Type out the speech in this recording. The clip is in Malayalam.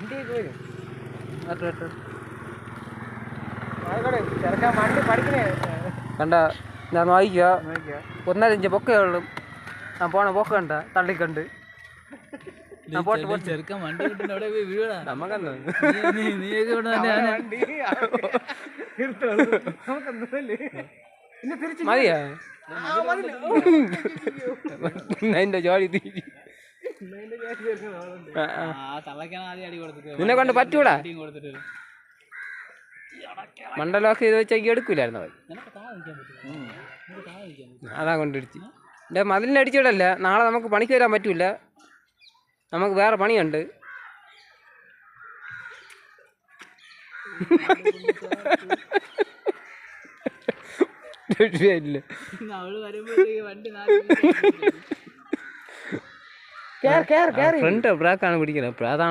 വണ്ടിയൊക്കെ വരും. ചെറുക്കാൻ വണ്ടി പഠിക്കണേ കണ്ട ഞാൻ വായിക്കുക 1.5 പൊക്കേ ഉള്ളു. ഞാൻ പോണ പൊക്ക കണ്ട തള്ളിക്കണ്ട് ചെറുക്കാൻ വണ്ടി വീഴാ നമുക്കെന്താ മതിയാ അതിന്റെ ജോലി നിന്നെ കൊണ്ട് പറ്റൂടാ. മണ്ടലൊക്കെ ഇത് വെച്ചാൽ എടുക്കൂലായിരുന്നു അവൻ. അതാ കൊണ്ടിടിച്ച് എൻ്റെ മതിലിൻ്റെ അടിച്ചിടല്ല. നാളെ നമുക്ക് പണിക്ക് വരാൻ പറ്റൂല. നമുക്ക് വേറെ പണിയുണ്ട്. ഫ്രണ്ട് ബ്രേക്കാണ് പിടിക്കുന്നത്. അതാണ്